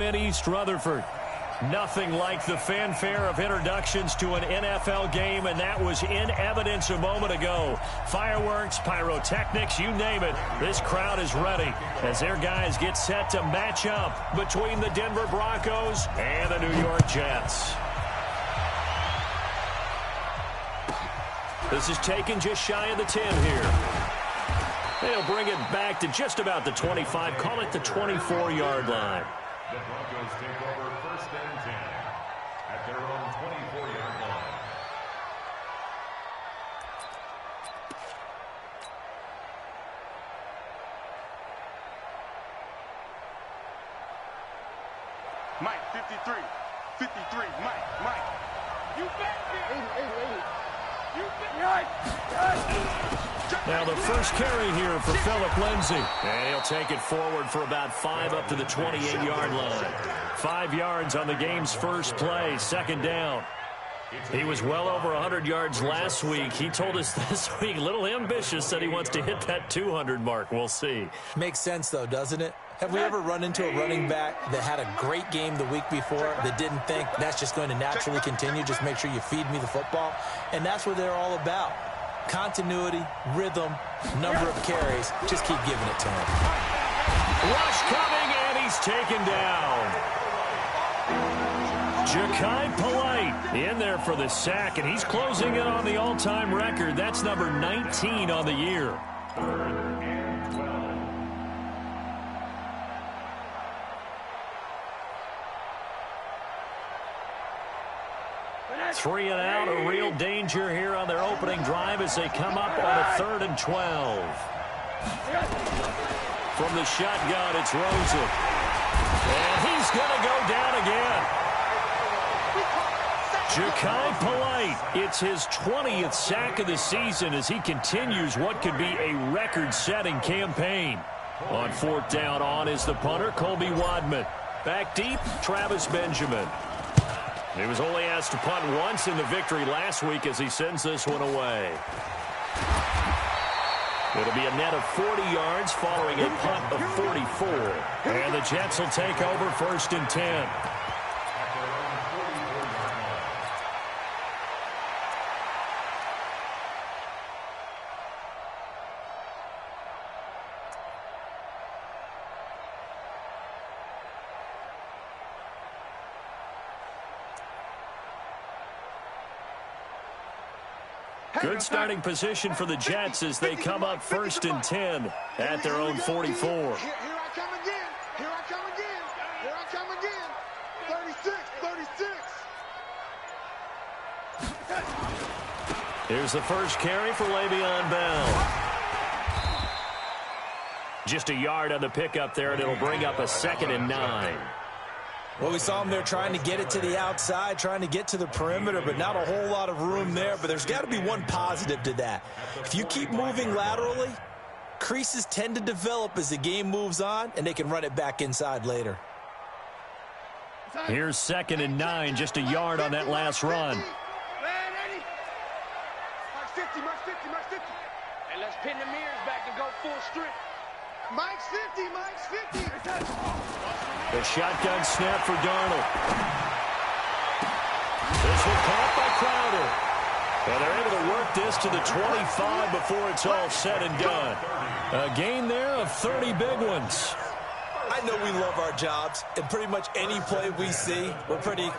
In East Rutherford. Nothing like the fanfare of introductions to an NFL game, and that was in evidence a moment ago. Fireworks, pyrotechnics, you name it. This crowd is ready as their guys get set to match up between the Denver Broncos and the New York Jets. This is taken just shy of the 10 here. They'll bring it back to just about the 25, call it the 24-yard line. The Broncos take over 1st and 10 at their own 24-yard line. Mike, 53. 53, Mike. You bet, 80. You bet. Now the first carry here for Phillip Lindsay. And he'll take it forward for about 5 up to the 28-yard line. 5 yards on the game's first play, 2nd down. He was well over 100 yards last week. He told us this week, a little ambitious, said he wants to hit that 200 mark. We'll see. Makes sense, though, doesn't it? Have we ever run into a running back that had a great game the week before that didn't think that's just going to naturally continue? Just make sure you feed me the football. And that's what they're all about. Continuity, rhythm, number of carries. Just keep giving it to him. Rush coming, and he's taken down. Ja'Kai Polite in there for the sack, and he's closing in on the all-time record. That's number 19 on the year. 3 and out, a real danger here on their opening drive as they come up on a 3rd and 12. From the shotgun, it's Rosen. And he's going to go down again. Ja'Kai Polite, it's his 20th sack of the season as he continues what could be a record-setting campaign. On 4th down, on is the punter, Colby Wadman. Back deep, Travis Benjamin. He was only asked to punt once in the victory last week as he sends this one away. It'll be a net of 40 yards following a punt of 44. And the Jets will take over 1st and 10. Good starting position for the Jets as they come up 1st and 10 at their own 44. Here I come again. Here I come again. Here I come again. 36. Here's the first carry for Le'Veon Bell. Just a yard on the pickup there, and it'll bring up a 2nd and 9. Well, we saw him there trying to get it to the outside, trying to get to the perimeter, but not a whole lot of room there. But there's got to be one positive to that. If you keep moving laterally, creases tend to develop as the game moves on, and they can run it back inside later. Here's 2nd and 9, just a yard on that last run. Mark 50. Hey, let's pin the mirrors back and go full strip. Mike's 50. The shotgun snap for Darnold. This one caught by Crowder. And they're able to work this to the 25 before it's all said and done. A gain there of 30 big ones. I know we love our jobs, and pretty much any play we see, we're pretty,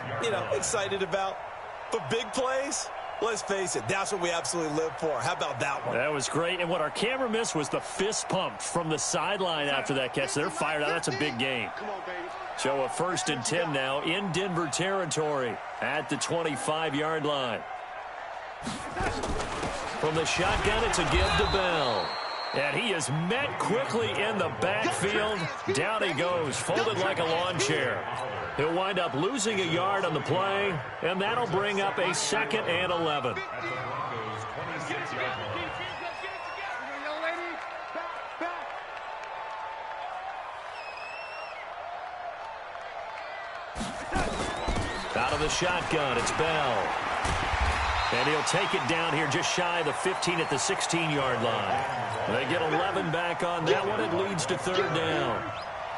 excited about. But big plays, let's face it, that's what we absolutely live for. How about that one? That was great. And what our camera missed was the fist pump from the sideline after that catch. They're fired out. That's a big game. Come on, baby. So a 1st and 10 now in Denver territory at the 25-yard line. From the shotgun, it's a give to Bell. And he is met quickly in the backfield. Down he goes, folded like a lawn chair. He'll wind up losing a yard on the play, and that'll bring up a 2nd and 11. Out of the shotgun, it's Bell. And he'll take it down here just shy of the 15 at the 16-yard line. They get 11 back on that one. It leads to 3rd down.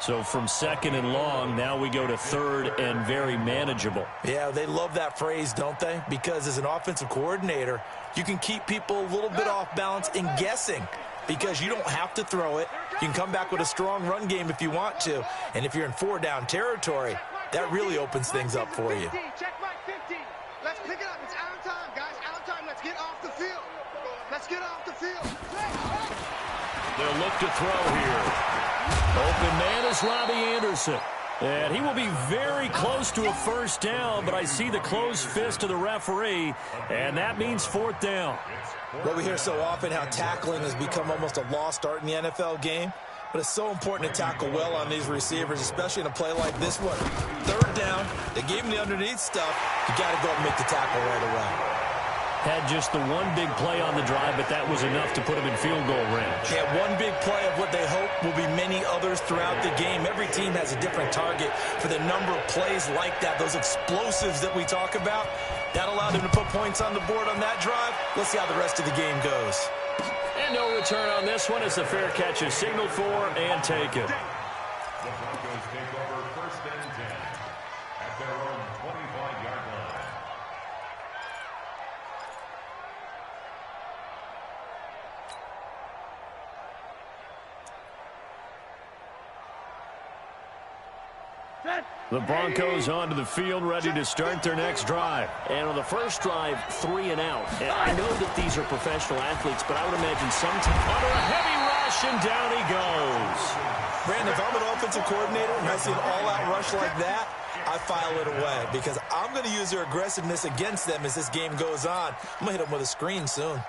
So from 2nd and long, now we go to 3rd and very manageable. Yeah, they love that phrase, don't they? Because as an offensive coordinator, you can keep people a little bit off balance and guessing because you don't have to throw it. You can come back with a strong run game if you want to. And if you're in 4-down territory, that really opens things up for you. Check right 15. Let's pick it up. It's out of time, guys. Out of time. Let's get off the field. Let's get off the field. They'll look to throw here. Open man is Robbie Anderson. And he will be very close to a 1st down, but I see the closed fist of the referee, and that means 4th down. Well, we hear so often how tackling has become almost a lost art in the NFL game, but it's so important to tackle well on these receivers, especially in a play like this one. 3rd down, they gave him the underneath stuff. You got to go and make the tackle right away. Had just the one big play on the drive, but that was enough to put him in field goal range. Yeah, one big play of what they hope will be many others throughout the game. Every team has a different target for the number of plays like that, those explosives that we talk about. That allowed them to put points on the board on that drive. Let's see how the rest of the game goes. And no return on this one as the fair catch is signaled for and taken. The Broncos take over 1st and 10 at their own 25-yard line. The Broncos onto the field, ready to start their next drive. And on the first drive, 3 and out. And I know that these are professional athletes, but I would imagine sometimes under a heavy rush, and down he goes. Brandon, if I'm an offensive coordinator and I see an all-out rush like that, I file it away because I'm going to use their aggressiveness against them as this game goes on. I'm going to hit them with a screen soon.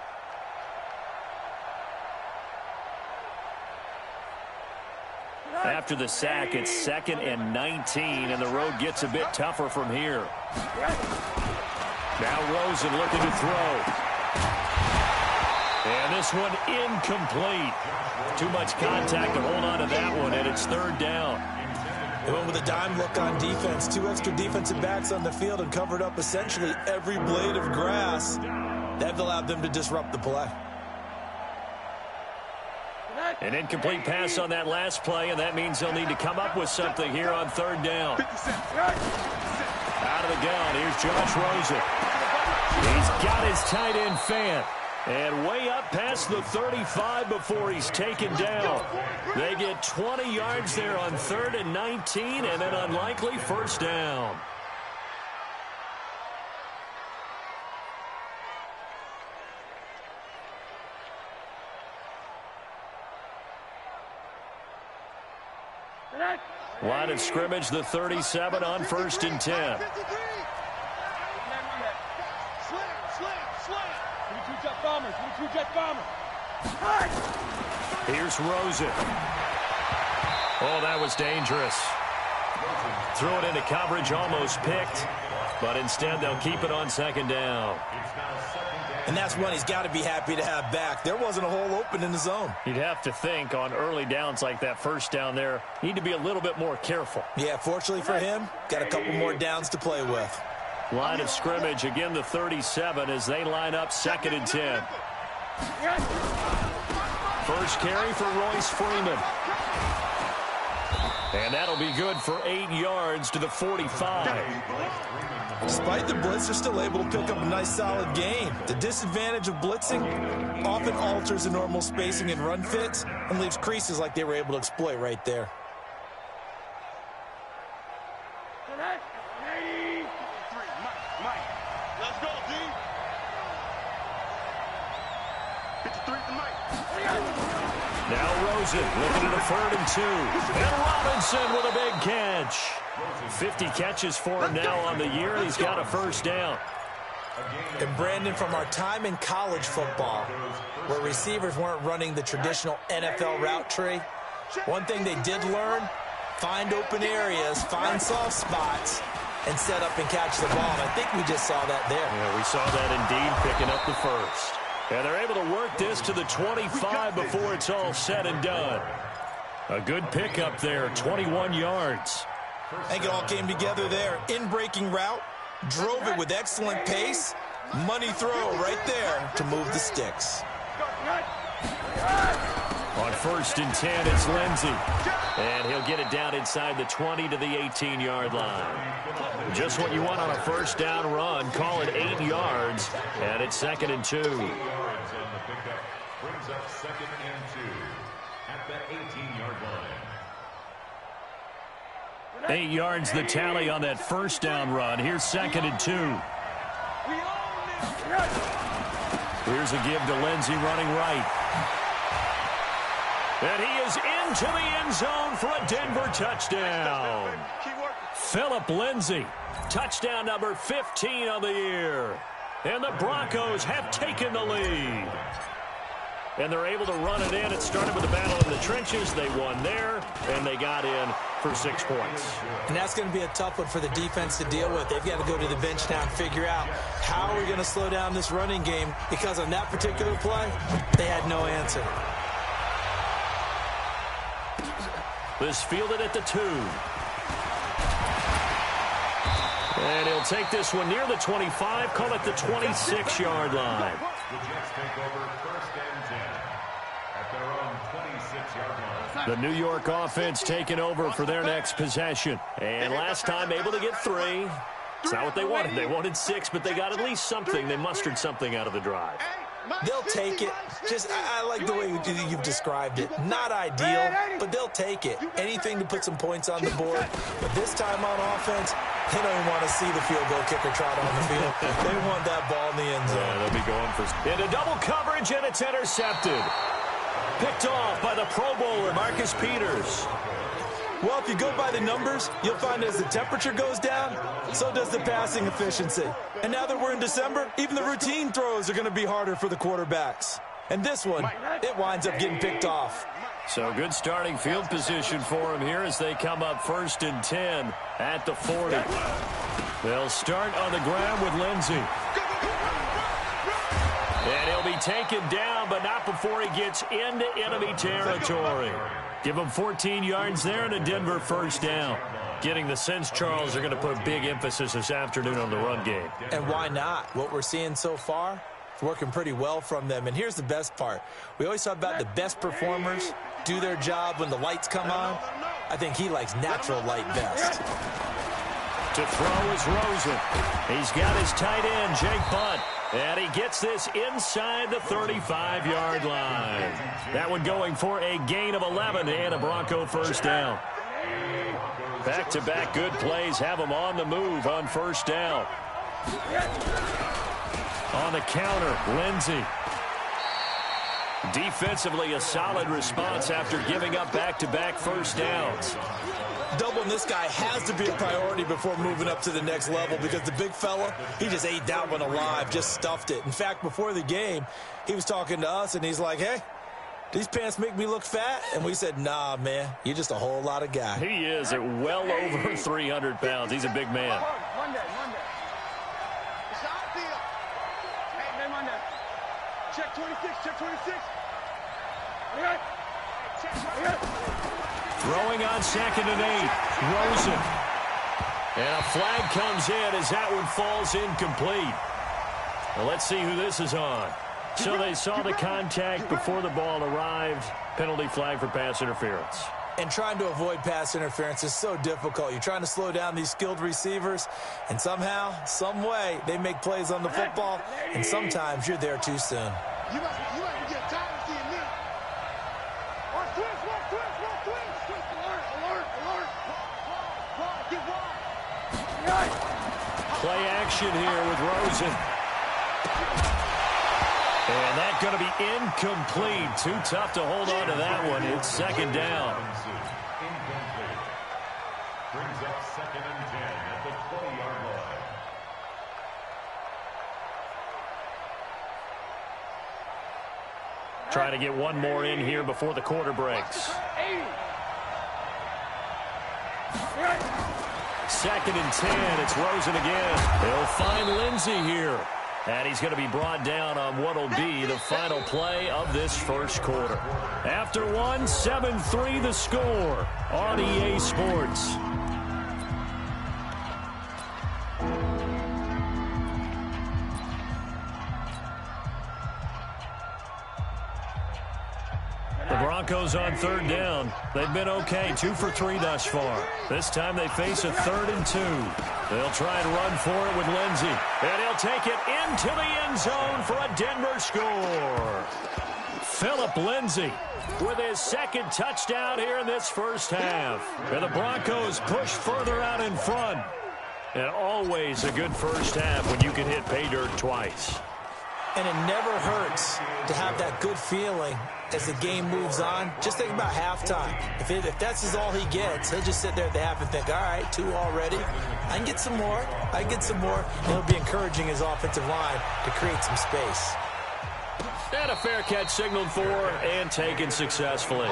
After the sack, it's 2nd and 19, and the road gets a bit tougher from here. Now Rosen looking to throw. And this one incomplete. Too much contact to hold on to that one, and it's 3rd down. They went with a dime look on defense. 2 extra defensive backs on the field and covered up essentially every blade of grass. That allowed them to disrupt the play. An incomplete pass on that last play, and that means they'll need to come up with something here on 3rd down. Out of the gun, here's Josh Rosen. He's got his tight end fan. And way up past the 35 before he's taken down. They get 20 yards there on 3rd and 19, and an unlikely 1st down. Line of scrimmage, the 37 on 1st and 10. Here's Rosen. Oh, that was dangerous. Threw it into coverage, almost picked, but instead they'll keep it on 2nd down. And that's one he's got to be happy to have back. There wasn't a hole open in the zone. You'd have to think on early downs like that 1st down there, need to be a little bit more careful. Yeah, fortunately for him, got a couple more downs to play with. Line of scrimmage, again the 37 as they line up 2nd and 10. First carry for Royce Freeman. And that'll be good for 8 yards to the 45. Despite the blitz, they're still able to pick up a nice solid gain. The disadvantage of blitzing often alters the normal spacing and run fits and leaves creases like they were able to exploit right there. Let's go, D. 53 to Mike. Now Rosen looking at a 3rd and 2. And Robinson with a big catch. 50 catches for him now on the year. He's got a 1st down. And Brandon, from our time in college football, where receivers weren't running the traditional NFL route tree, one thing they did learn, find open areas, find soft spots, and set up and catch the ball. And I think we just saw that there. Yeah, we saw that indeed, picking up the 1st. And they're able to work this to the 25 before it's all said and done. A good pickup there, 21 yards. I think it all came together there. In-breaking route, drove it with excellent pace. Money throw right there to move the sticks. On 1st and 10, it's Lindsey. And he'll get it down inside the 20 to the 18-yard line. Just what you want on a first down run. Call it 8 yards, and it's 2nd and 2. 8 yards on the pickup. Brings up 2nd and 2 at the 18-yard line. 8 yards the tally on that first down run. Here's 2nd and 2. Here's a give to Lindsey running right. And he is into the end zone for a Denver touchdown. Philip Lindsey, touchdown number 15 on the year. And the Broncos have taken the lead. And they're able to run it in. It started with a battle in the trenches. They won there, and they got in for 6 points. And that's going to be a tough one for the defense to deal with. They've got to go to the bench now and figure out how are we going to slow down this running game, because on that particular play, they had no answer. This fielded at the 2. And he'll take this one near the 25, call it the 26-yard line. The Jets take over 1st and 10 at their own 26-yard line. The New York offense taking over for their next possession. And last time able to get 3. It's not what they wanted. They wanted 6, but they got at least something. They mustered something out of the drive. They'll take it. I like the way you've described it. Not ideal, but they'll take it. Anything to put some points on the board. But this time on offense, they don't even want to see the field goal kicker trot on the field. They want that ball in the end zone. Yeah, they'll be going for into double coverage, and it's intercepted. Picked off by the Pro Bowler, Marcus Peters. Well, if you go by the numbers, you'll find as the temperature goes down, so does the passing efficiency. And now that we're in December, even the routine throws are going to be harder for the quarterbacks. And this one, it winds up getting picked off. So good starting field position for him here as they come up 1st and 10 at the 40. They'll start on the ground with Lindsey. And he'll be taken down, but not before he gets into enemy territory. Give him 14 yards there and a Denver first down. Getting the sense, Charles, they're going to put big emphasis this afternoon on the run game. And why not? What we're seeing so far, it's working pretty well from them. And here's the best part. We always talk about the best performers do their job when the lights come on. I think he likes natural light best. To throw is Rosen. He's got his tight end, Jake Butt. And he gets this inside the 35-yard line. That one going for a gain of 11 and a Bronco first down. Back-to-back good plays have them on the move on first down. On the counter, Lindsey. Defensively, a solid response after giving up back-to-back first downs. Doubling this guy has to be a priority before moving up to the next level, because the big fella, he just ate that one alive, just stuffed it. In fact, before the game, he was talking to us, and he's like, hey, these pants make me look fat? And we said, nah, man, you're just a whole lot of guy. He is at well over 300 pounds. He's a big man. Monday. It's the outfield. Hey, Monday. Check 26, check 26. Okay. Check 26. Throwing on 2nd and 8. Rosen. And a flag comes in as that one falls incomplete. Well, let's see who this is on. So they saw the contact before the ball arrived. Penalty flag for pass interference. And trying to avoid pass interference is so difficult. You're trying to slow down these skilled receivers, and somehow, some way, they make plays on the football, and sometimes you're there too soon. You might get tired of seeing me. Watch twist. Alert. Get wide. Play action here with Rosen. And that's going to be incomplete. Too tough to hold on to that one. It's 2nd down. Incomplete. Brings up 2nd and 10 at the 20-yard line. Trying to get one more in here before the quarter breaks. 2nd and 10. It's Rosen again. They'll find Lindsey here. And he's going to be brought down on what will be the final play of this first quarter. After one, 7-3 the score on EA Sports. The Broncos on third down. They've been okay, 2 for 3 thus far. This time they face a 3rd and 2. They'll try and run for it with Lindsey. And he'll take it into the end zone for a Denver score. Philip Lindsey with his 2nd touchdown here in this first half. And the Broncos push further out in front. And always a good first half when you can hit pay dirt twice. And it never hurts to have that good feeling as the game moves on. Just think about halftime. If that's all he gets, he'll just sit there at the half and think, all right, 2 already. I can get some more. I can get some more. And he'll be encouraging his offensive line to create some space. And a fair catch signaled for and taken successfully.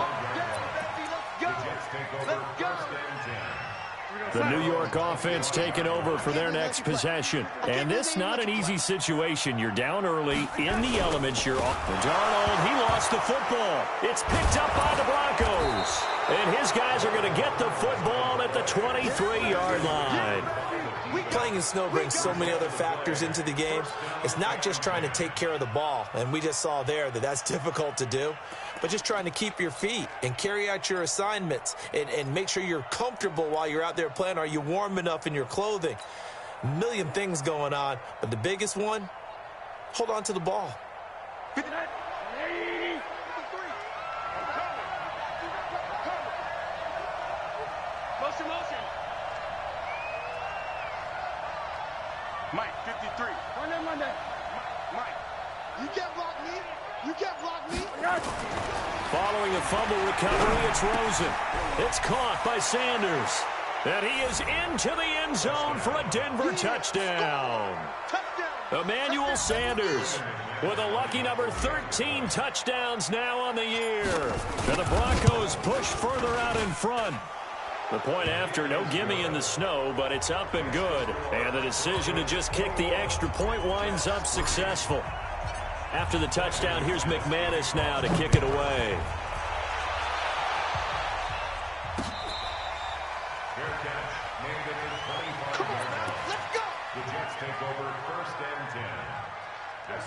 The New York offense taking over for their next possession. And this not an easy situation. You're down early in the elements. You're off. Darnold, he lost the football. It's picked up by the Broncos. And his guys are going to get the football at the 23-yard line. Playing in snow brings so many other factors into the game. It's not just trying to take care of the ball, and we just saw there that that's difficult to do, but just trying to keep your feet and carry out your assignments and make sure you're comfortable while you're out there playing. Are you warm enough in your clothing? A million things going on, but the biggest one, hold on to the ball. Mike, 53. Monday. Mike, you can't block me. You can't block me. Following a fumble recovery, it's Rosen. It's caught by Sanders. And he is into the end zone for a Denver touchdown. Emmanuel Sanders with a lucky number 13 touchdowns now on the year. And the Broncos push further out in front. The point after, no gimme in the snow, but it's up and good. And the decision to just kick the extra point winds up successful. After the touchdown, here's McManus now to kick it away. Come on, let's go. The Jets take over 1st and 10.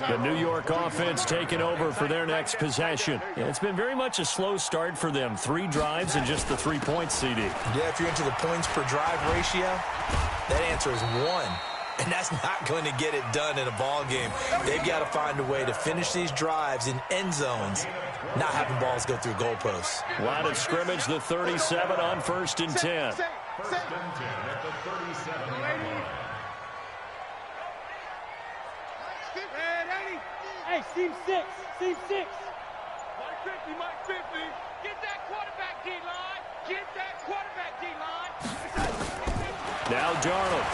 The New York offense taking over for their next possession. It's been very much a slow start for them. 3 drives and just the 3 points, CD. Yeah, if you're into the points per drive ratio, that answer is 1. And that's not going to get it done in a ball game. They've got to find a way to finish these drives in end zones, not having balls go through goalposts. Line of scrimmage, the 37 on 1st and 10. 1st and 10 at the 37-yard line. Hey, Steve 6. Mike 50. Get that quarterback D-line. Get that quarterback D-line. Now Darnold.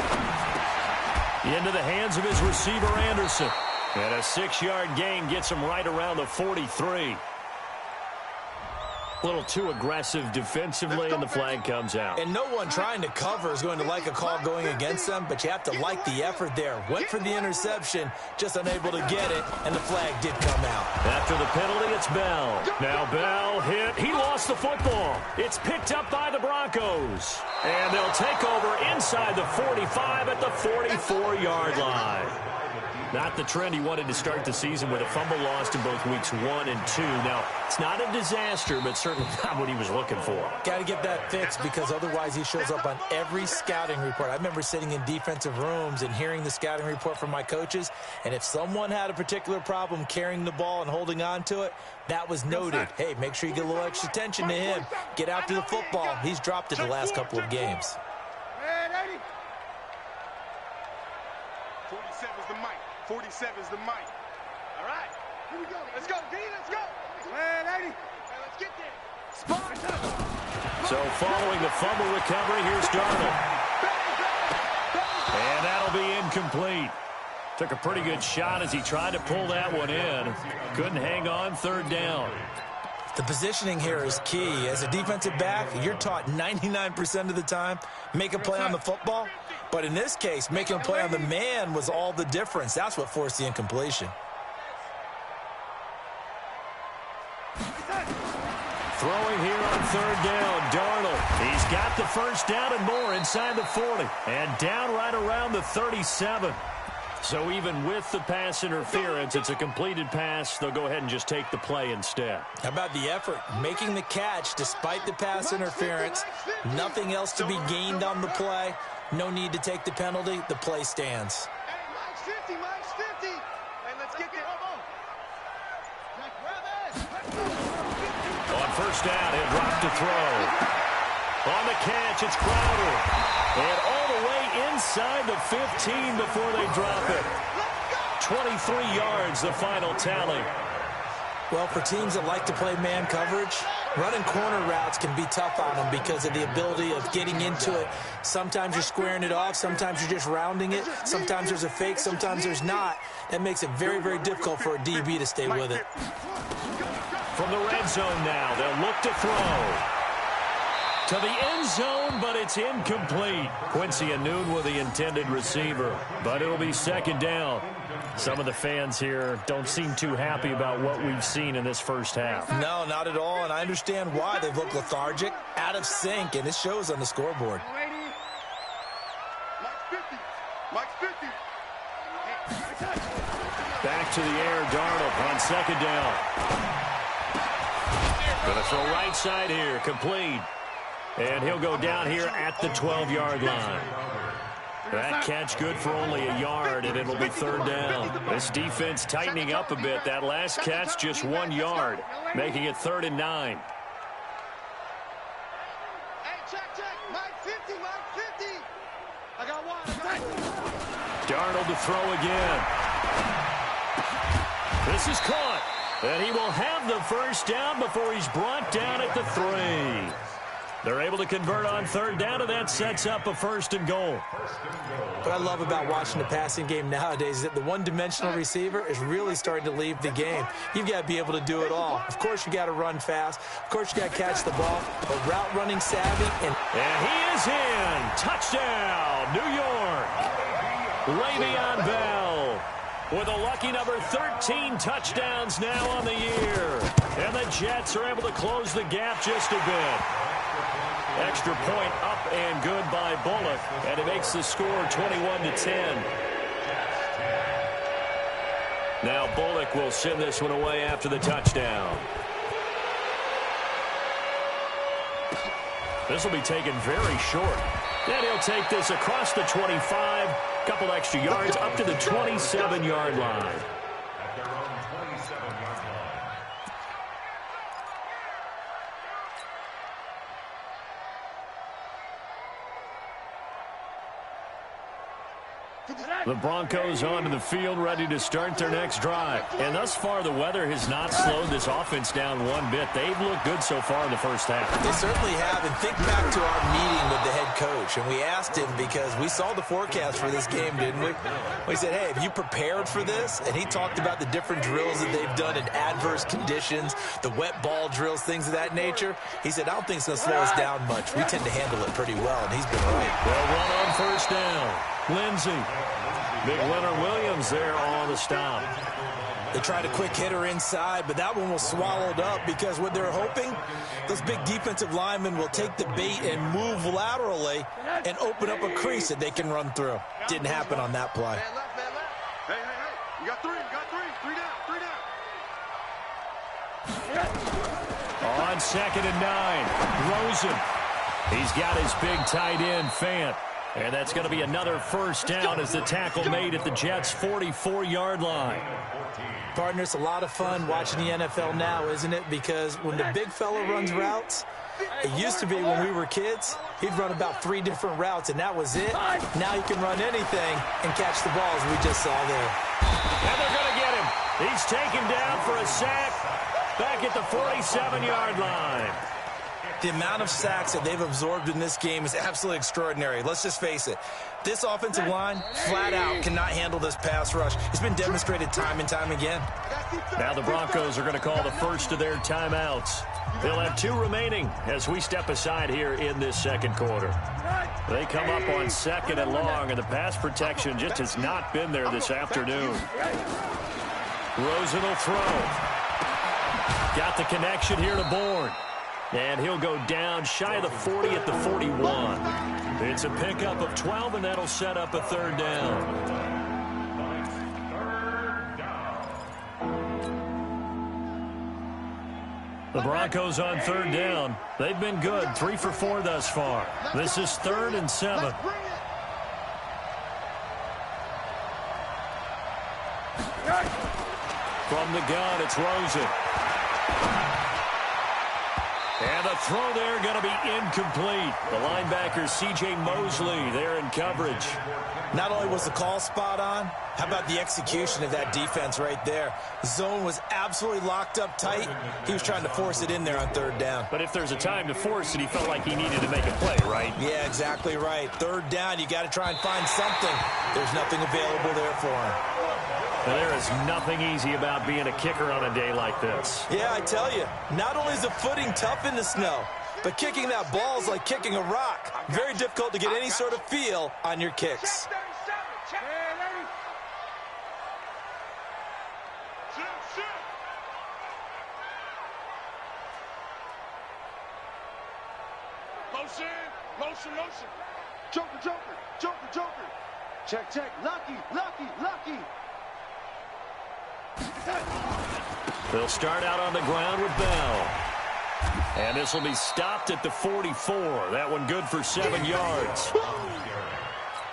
Into the hands of his receiver, Anderson. And a 6-yard gain gets him right around the 43. A little too aggressive defensively, and the flag comes out. And no one trying to cover is going to like a call going against them, but you have to like the effort there. Went for the interception, just unable to get it, and the flag did come out. After the penalty, it's Bell. Now Bell hit. He lost the football. It's picked up by the Broncos. And they'll take over inside the 45 at the 44-yard line. Not the trend he wanted to start the season with a fumble lost in both weeks 1 and 2. Now, it's not a disaster, but certainly not what he was looking for. Got to get that fixed because otherwise he shows up on every scouting report. I remember sitting in defensive rooms and hearing the scouting report from my coaches, and if someone had a particular problem carrying the ball and holding on to it, that was noted. Hey, make sure you get a little extra attention to him. Get after the football. He's dropped it the last couple of games. 47's the mic. 47's the mic. All right. Here we go. Let's go, D. Let's go. Man, 80. Hey, let's get there. Spot. So following the fumble recovery, here's Darnold. And that'll be incomplete. Took a pretty good shot as he tried to pull that one in. Couldn't hang on 3rd down. The positioning here is key. As a defensive back, you're taught 99% of the time, make a play on the football. But in this case, making a play on the man was all the difference. That's what forced the incompletion. Throwing here on 3rd down, Darnold. He's got the first down and more inside the 40. And down right around the 37. So even with the pass interference, it's a completed pass. They'll go ahead and just take the play instead. How about the effort? Making the catch despite the pass interference. Nothing else to be gained on the play. No need to take the penalty. The play stands. Hey, Mike's 50, Mike's 50. Hey, let's get there. On first down, he'll drop to throw. On the catch, it's Crowder. And all the way inside the 15 before they drop it. 23 yards, the final tally. Well, for teams that like to play man coverage, running corner routes can be tough on them because of the ability of getting into it. Sometimes you're squaring it off. Sometimes you're just rounding it. Sometimes there's a fake. Sometimes there's not. That makes it very, very difficult for a DB to stay with it. From the red zone now, they'll look to throw. To the end zone, but it's incomplete. Quincy Anoon with the intended receiver, but it'll be second down. Some of the fans here don't seem too happy about what we've seen in this first half. No, not at all, and I understand why. They've looked lethargic, out of sync, and it shows on the scoreboard. Mike's 50. Mike's 50. Back to the air, Darnold on second down. Going to throw right side here, complete. And he'll go down here at the 12-yard line. That catch good for only a yard, and it'll be third down. This defense tightening up a bit. That last catch just 1 yard, making it 3rd and 9. Hey, check. Mike 50, Mike 50. I got one. Darnold to throw again. This is caught. And he will have the first down before he's brought down at the 3. They're able to convert on third down, and that sets up a 1st and goal. What I love about watching the passing game nowadays is that the one-dimensional receiver is really starting to leave the game. You've got to be able to do it all. Of course, you got to run fast. Of course, you got to catch the ball. But route running savvy. And he is in. Touchdown, New York. Le'Veon Bell with a lucky number 13 touchdowns now on the year. And the Jets are able to close the gap just a bit. Extra point up and good by Bullock, and it makes the score 21-10. Now Bullock will send this one away after the touchdown. This will be taken very short. Then he'll take this across the 25, couple extra yards up to the 27-yard line. The Broncos onto the field, ready to start their next drive. And thus far, the weather has not slowed this offense down one bit. They've looked good so far in the first half. They certainly have. And think back to our meeting with the head coach. And we asked him because we saw the forecast for this game, didn't we? We said, hey, have you prepared for this? And he talked about the different drills that they've done in adverse conditions, the wet ball drills, things of that nature. He said, I don't think it's going to slow us down much. We tend to handle it pretty well, and he's been right. Well, run on first down. Lindsey. Big Leonard Williams there on the stop. They tried a quick hitter inside, but that one was swallowed up because what they're hoping, those big defensive linemen will take the bait and move laterally and open up a crease that they can run through. Didn't happen on that play. Man left. Hey. You got three. Three down. On 2nd and 9, Rosen. He's got his big tight end, Fant. And that's going to be another first down as the tackle made at the Jets' 44-yard line. Partner, it's a lot of fun watching the NFL now, isn't it? Because when the big fella runs routes, it used to be when we were kids, he'd run about 3 different routes, and that was it. Now he can run anything and catch the ball, as we just saw there. And they're going to get him. He's taken down for a sack back at the 47-yard line. The amount of sacks that they've absorbed in this game is absolutely extraordinary. Let's just face it. This offensive line, flat out, cannot handle this pass rush. It's been demonstrated time and time again. Now the Broncos are going to call the first of their timeouts. They'll have 2 remaining as we step aside here in this second quarter. They come up on 2nd and long, and the pass protection just has not been there this afternoon. Rosen will throw. Got the connection here to Bourne. And he'll go down shy of the 40 at the 41. It's a pickup of 12, and that'll set up a 3rd down. The Broncos on third down. They've been good, 3 for 4 thus far. This is 3rd and 7. From the gun, it's Rosen. And the throw there going to be incomplete. The linebacker, C.J. Mosley, there in coverage. Not only was the call spot on, how about the execution of that defense right there? The zone was absolutely locked up tight. He was trying to force it in there on third down. But if there's a time to force it, he felt like he needed to make a play, right? Yeah, exactly right. Third down, you got to try and find something. There's nothing available there for him. Now, there is nothing easy about being a kicker on a day like this. Yeah, I tell you, not only is the footing tough in the snow, but kicking that ball is like kicking a rock. Very difficult to get any sort of feel on your kicks. Motion. Joker. Check. Lucky. They'll start out on the ground with Bell. And this will be stopped at the 44. That one good for 7 yards.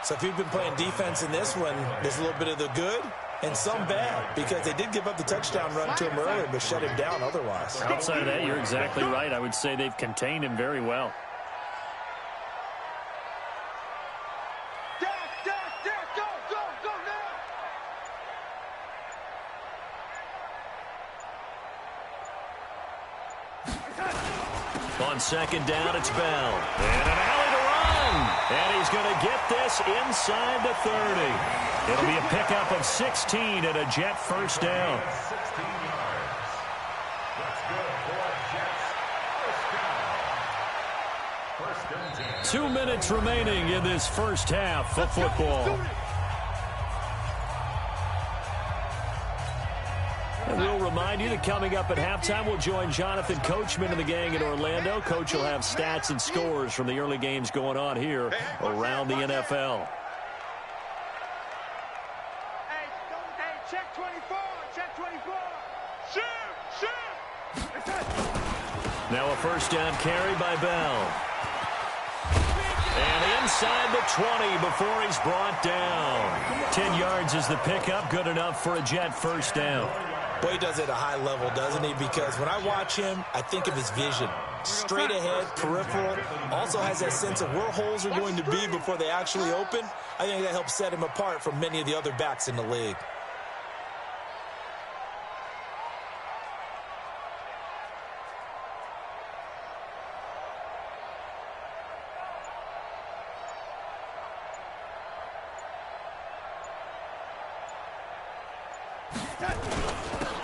So if you've been playing defense in this one, there's a little bit of the good and some bad, because they did give up the touchdown run to him earlier, but shut him down otherwise. Outside of that, you're exactly right. I would say they've contained him very well. On second down, it's Bell. And an alley to run. And he's going to get this inside the 30. It'll be a pickup of 16 and a Jet first down. 16 yards. That's good for Jets. First and 10. 2 minutes remaining in this first half of football. And we'll remind you that coming up at halftime, we'll join Jonathan Coachman and the gang in Orlando. Coach will have stats and scores from the early games going on here around the NFL. Hey, check 24. Shoot. Now a first down carry by Bell. And inside the 20 before he's brought down. 10 yards is the pickup, good enough for a Jet first down. Boy, he does it at a high level, doesn't he? Because when I watch him, I think of his vision. Straight ahead, peripheral. Also has that sense of where holes are going to be before they actually open. I think that helps set him apart from many of the other backs in the league.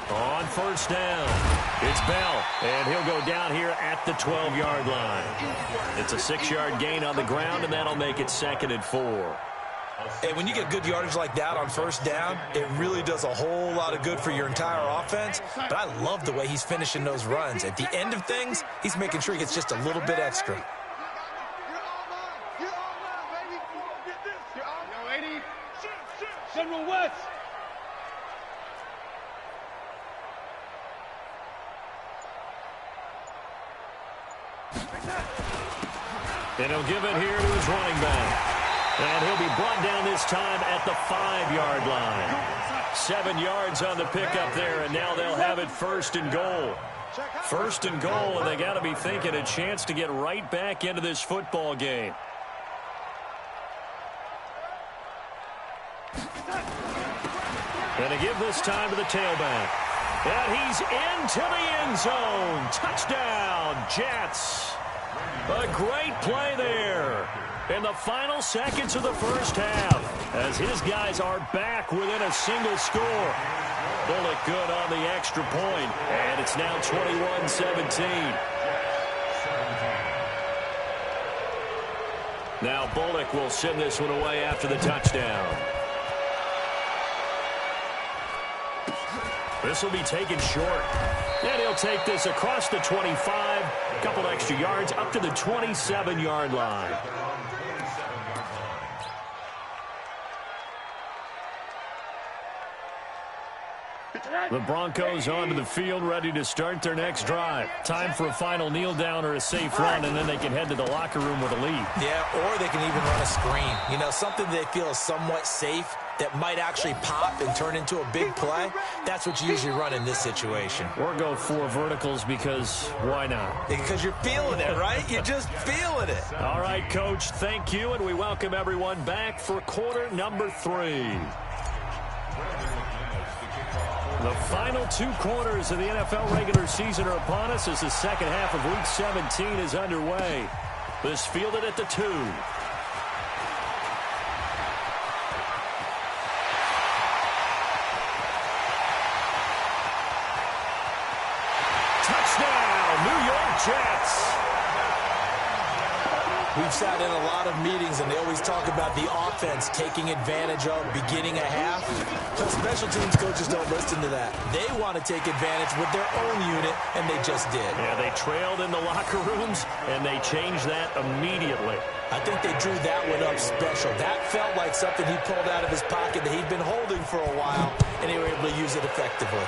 On first down, it's Bell, and he'll go down here at the 12-yard line. It's a 6-yard gain on the ground, and that'll make it 2nd and 4. And when you get good yardage like that on first down, it really does a whole lot of good for your entire offense. But I love the way he's finishing those runs. At the end of things, he's making sure he gets just a little bit extra. You're all mine, baby. Get this. Yo, 80. General West. And he'll give it here to his running back. And he'll be brought down this time at the 5-yard line. 7 yards on the pickup there, and now they'll have it 1st and goal. 1st and goal, and they got to be thinking a chance to get right back into this football game. And to give this time to the tailback. And he's into the end zone. Touchdown, Jets. A great play there in the final seconds of the first half as his guys are back within a single score. Bullock good on the extra point, and it's now 21-17. Now Bullock will send this one away after the touchdown. This will be taken short. And he'll take this across the 25, a couple extra yards up to the 27-yard line. The Broncos onto the field, ready to start their next drive. Time for a final kneel down or a safe run, and then they can head to the locker room with a lead. Yeah, or they can even run a screen. You know, something they feel is somewhat safe that might actually pop and turn into a big play. That's what you usually run in this situation. Or go 4 verticals because why not? Because you're feeling it, right? You're just feeling it. All right, Coach, thank you, and we welcome everyone back for quarter number 3. The final 2 quarters of the NFL regular season are upon us as the second half of Week 17 is underway. This fielded at the 2. Touchdown, New York Jets. We've sat in a lot of meetings, and they always talk about the offense taking advantage of beginning a half. But special teams coaches don't listen to that. They want to take advantage with their own unit, and they just did. Yeah, they trailed in the locker rooms, and they changed that immediately. I think they drew that one up special. That felt like something he pulled out of his pocket that he'd been holding for a while, and they were able to use it effectively.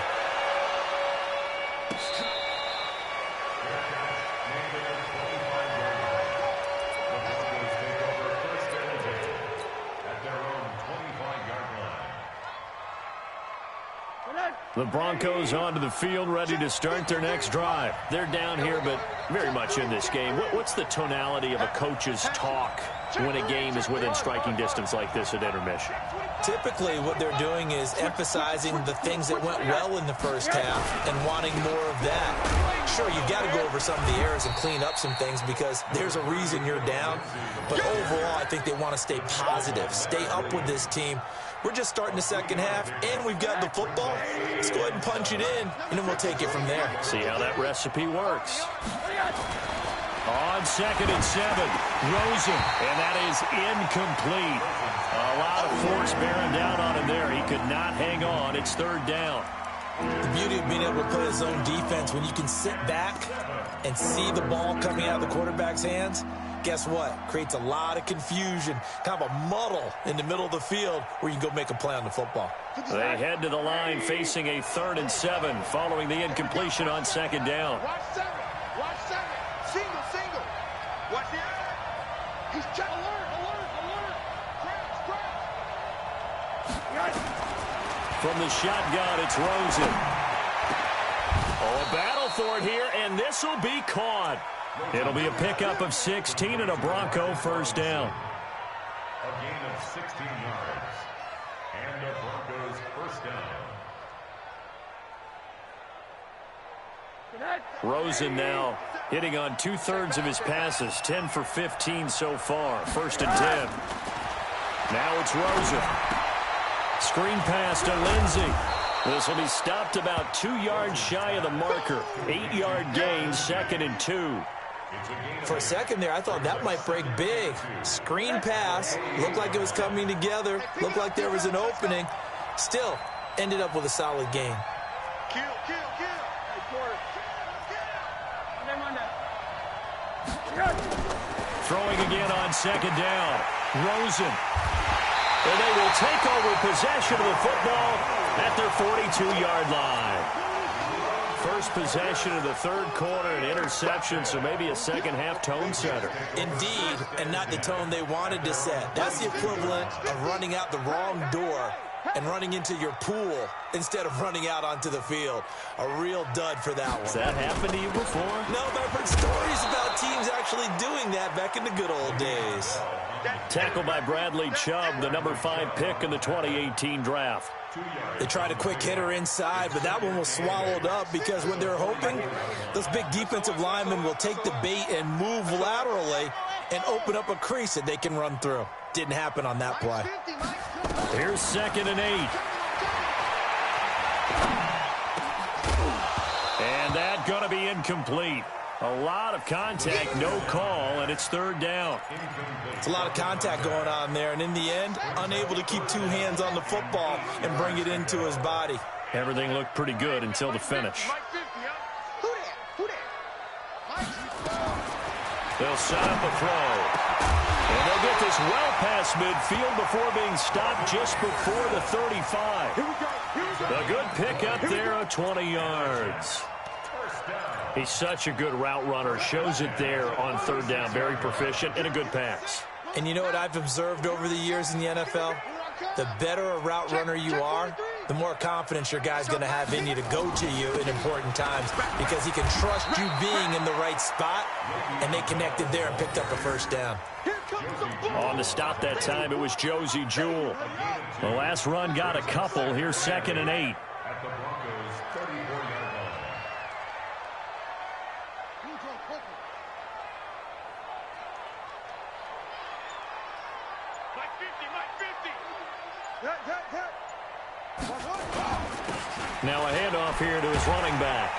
The Broncos onto the field, ready to start their next drive. They're down here, but very much in this game. What's the tonality of a coach's talk when a game is within striking distance like this at intermission? Typically, what they're doing is emphasizing the things that went well in the first half and wanting more of that. Sure, you've got to go over some of the errors and clean up some things because there's a reason you're down. But overall, I think they want to stay positive, stay up with this team. We're just starting the second half, and we've got the football. Let's go ahead and punch it in, and then we'll take it from there. See how that recipe works. On 2nd and 7, Rosen, and that is incomplete. A lot of force bearing down on him there. He could not hang on. It's 3rd down. The beauty of being able to play his own defense, when you can sit back and see the ball coming out of the quarterback's hands, guess what? Creates a lot of confusion, kind of a muddle in the middle of the field where you can go make a play on the football. They head to the line facing a 3rd and 7 following the incompletion on 2nd down. Watch 7. Watch 7. Single, single. Watch it. He's alert, alert, alert. Crouch. From the shotgun, it's Rosen. Oh, a battle for it here, and this will be caught. It'll be a pickup of 16 and a Bronco 1st down. A gain of 16 yards. And a Broncos 1st down. Rosen now hitting on 2/3 of his passes, 10 for 15 so far. 1st and 10. Now it's Rosen. Screen pass to Lindsey. This will be stopped about 2 yards shy of the marker. 8-yard gain, 2nd and 2. For a second there, I thought that might break big. Screen pass, looked like it was coming together, looked like there was an opening. Still, ended up with a solid gain. Kill, kill, kill. Hey, Porter. Throwing again on 2nd down. Rosen. And they will take over possession of the football at their 42-yard line. First possession of the 3rd quarter, an interception, so maybe a second-half tone setter. Indeed, and not the tone they wanted to set. That's the equivalent of running out the wrong door and running into your pool instead of running out onto the field. A real dud for that one. Has that happened to you before? No, but I've heard stories about teams actually doing that back in the good old days. Tackled by Bradley Chubb, the number 5 pick in the 2018 draft. They tried a quick hitter inside, but that one was swallowed up because what they're hoping, those big defensive linemen will take the bait and move laterally and open up a crease that they can run through. Didn't happen on that play. Here's 2nd and 8. And that going to be incomplete. A lot of contact, no call, and it's 3rd down. It's a lot of contact going on there, and in the end, unable to keep 2 hands on the football and bring it into his body. Everything looked pretty good until the finish. They'll set up a throw. And they'll get this well past midfield before being stopped just before the 35. A good pickup there of 20 yards. He's such a good route runner. Shows it there on third down. Very proficient and a good pass. And you know what I've observed over the years in the NFL? The better a route runner you are, the more confidence your guy's going to have in you to go to you in important times because he can trust you being in the right spot, and they connected there and picked up a first down. On the stop that time, it was Josie Jewell. The last run got a couple. Here's 2nd and 8. At the Broncos' 34-yard line. Now a handoff here to his running back.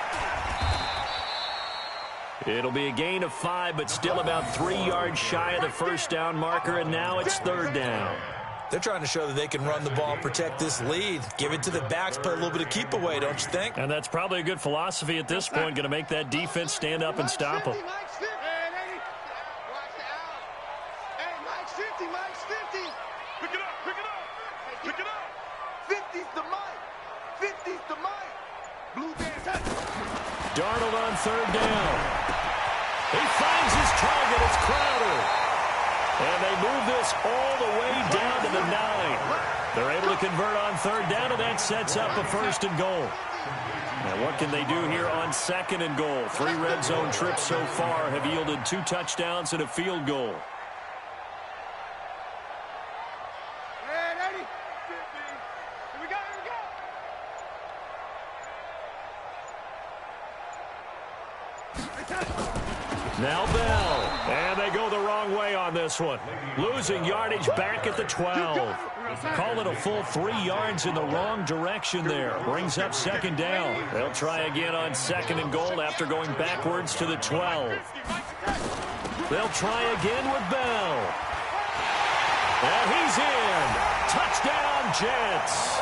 It'll be a gain of 5, but still about 3 yards shy of the first down marker, and now it's third down. They're trying to show that they can run the ball and protect this lead. Give it to the backs, play a little bit of keep away, don't you think? And that's probably a good philosophy at this point, going to make that defense stand up and stop them. Darnold on third down. He finds his target. It's Crowder. And they move this all the way down to the 9. They're able to convert on third down, and that sets up a 1st and goal. Now, what can they do here on 2nd and goal? 3 red zone trips so far have yielded 2 touchdowns and a field goal. Now Bell, and they go the wrong way on this one. Losing yardage back at the 12. Call it a full 3 yards in the wrong direction there. Brings up 2nd down. They'll try again on 2nd and goal after going backwards to the 12. They'll try again with Bell. And he's in. Touchdown, Jets.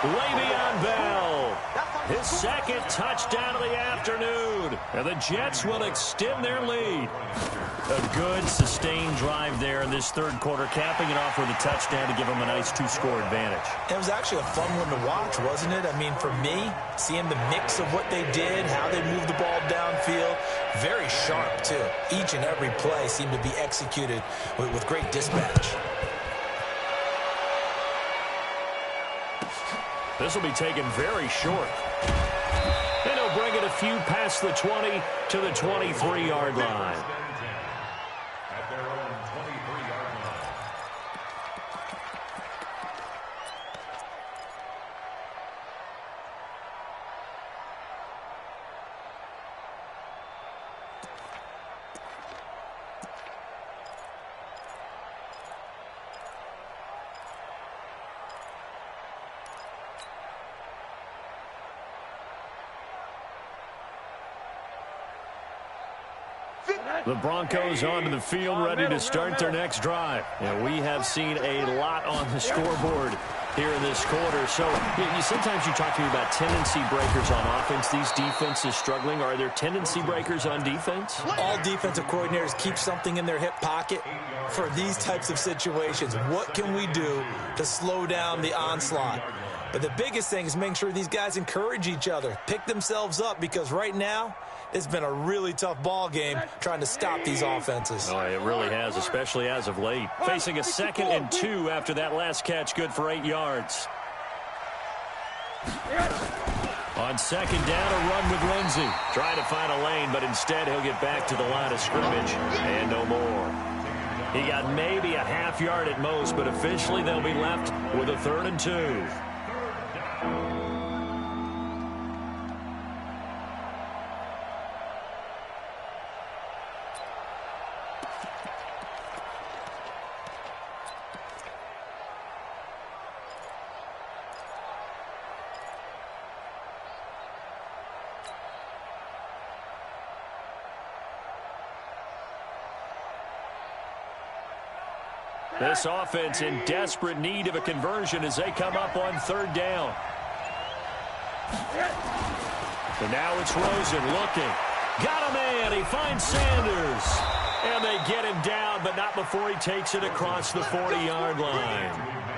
Le'Veon Bell. His 2nd touchdown of the afternoon. And the Jets will extend their lead. A good, sustained drive there in this third quarter, capping it off with a touchdown to give them a nice 2-score advantage. It was actually a fun one to watch, wasn't it? I mean, for me, seeing the mix of what they did, how they moved the ball downfield, very sharp, too. Each and every play seemed to be executed with great dispatch. This will be taken very short. And he'll bring it a few past the 20 to the 23-yard line. At their own 23-yard line. The Broncos onto the field, ready to start their next drive. And we have seen a lot on the scoreboard here in this quarter. So sometimes you talk to me about tendency breakers on offense. These defenses struggling. Are there tendency breakers on defense? All defensive coordinators keep something in their hip pocket for these types of situations. What can we do to slow down the onslaught? But the biggest thing is making sure these guys encourage each other, pick themselves up, because right now it's been a really tough ball game trying to stop these offenses. Oh, it really has, especially as of late. Facing a 2nd and 2 after that last catch, good for 8 yards. On 2nd down, a run with Lindsey. Trying to find a lane, but instead he'll get back to the line of scrimmage and no more. He got maybe a half yard at most, but officially they'll be left with a 3rd and 2. This offense in desperate need of a conversion as they come up on 3rd down. And now it's Rosen looking. Got a man. He finds Sanders. And they get him down, but not before he takes it across the 40-yard line.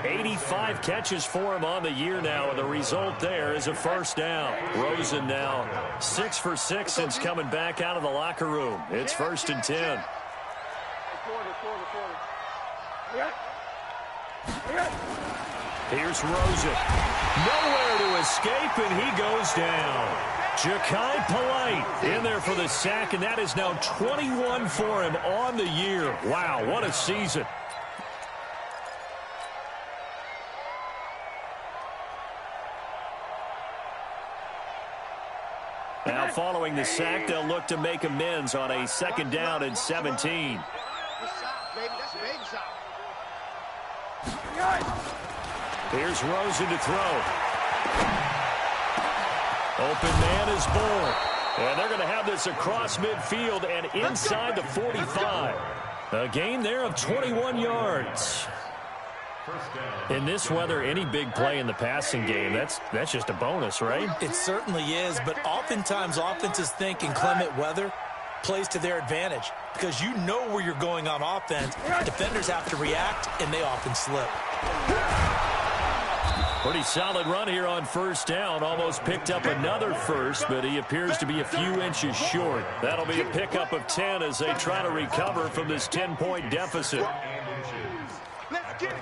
85 catches for him on the year now, and the result there is a first down. Rosen now 6 for 6 since coming back out of the locker room. It's 1st and 10. Here's Rosen. Nowhere to escape, and he goes down. Ja'Kai Polite in there for the sack, and that is now 21 for him on the year. Wow, what a season. Now following the sack, they'll look to make amends on a 2nd down and 17. Here's Rosen to throw. Open man is Bull. And they're going to have this across midfield and inside the 45. A gain there of 21 yards. In this weather, any big play in the passing game, that's just a bonus, right? It certainly is, but oftentimes offenses think inclement weather plays to their advantage because you know where you're going on offense. Defenders have to react, and they often slip. Pretty solid run here on 1st down. Almost picked up another first, but he appears to be a few inches short. That'll be a pickup of 10 as they try to recover from this 10-point deficit. Let's get it.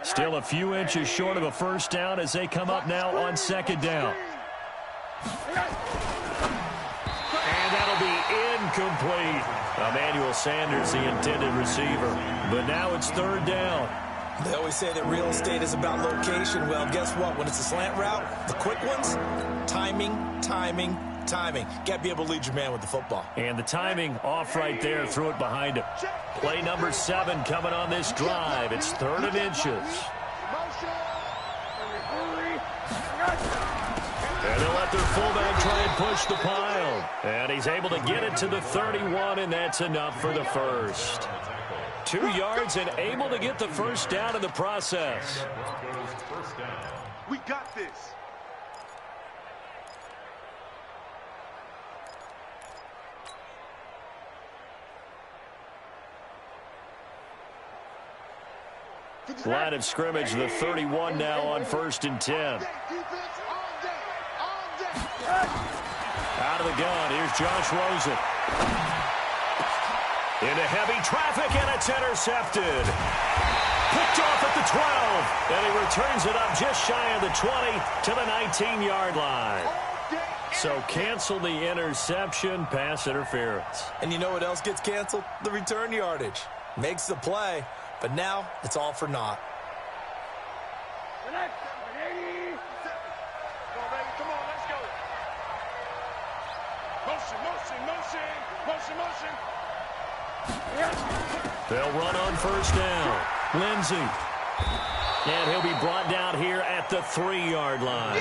Still a few inches short of a first down as they come up now on 2nd down. And that'll be incomplete. Emmanuel Sanders, the intended receiver. But now it's 3rd down. They always say that real estate is about location. Well, guess what? When it's a slant route, the quick ones, timing. Got to be able to lead your man with the football. And the timing off right there. Threw it behind him. Play number 7 coming on this drive. It's 3rd and inches. And they'll let their fullback try and push the pile. And he's able to get it to the 31, and that's enough for the first. 2 yards and able to get the first down in the process. We got this. Line of scrimmage, the 31 now on 1st and 10. Out of the gun, here's Josh Rosen. Into heavy traffic, and it's intercepted. Picked off at the 12, and he returns it up just shy of the 20 to the 19-yard line. So cancel the interception, pass interference. And you know what else gets canceled? The return yardage. Makes the play, but now it's all for naught. They'll run on 1st down. Lindsey. And he'll be brought down here at the 3-yard line.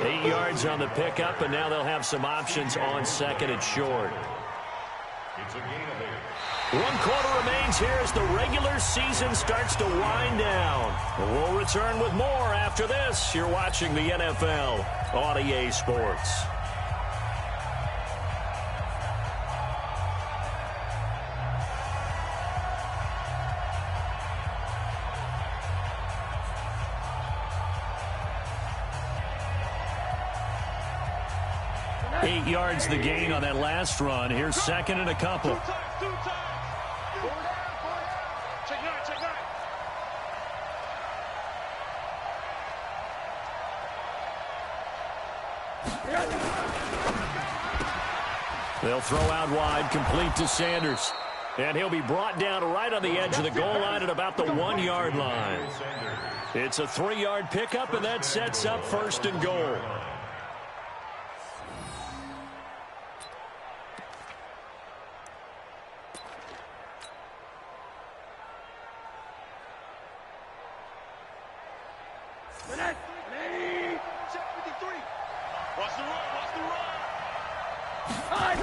8 yards on the pickup, and now they'll have some options on 2nd and short. It's a gain of 8. 1 quarter remains here as the regular season starts to wind down. We'll return with more after this. You're watching the NFL on EA Sports. Eight yards the gain on that last run. Here's 2nd and a couple. Check 9. They'll throw out wide, complete to Sanders. And he'll be brought down right on the edge of the goal line at about the 1-yard line. It's a 3-yard pickup, and that sets up 1st and goal.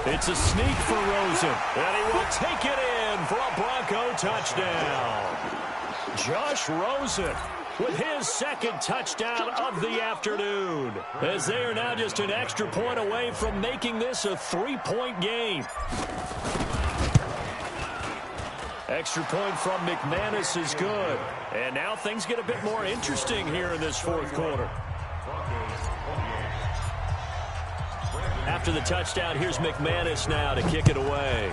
It's a sneak for Rosen, and he will take it in for a Bronco touchdown. Josh Rosen with his second touchdown of the afternoon, as they are now just an extra point away from making this a 3-point game. Extra point from McManus is good. And now things get a bit more interesting here in this fourth quarter. After the touchdown, here's McManus now to kick it away.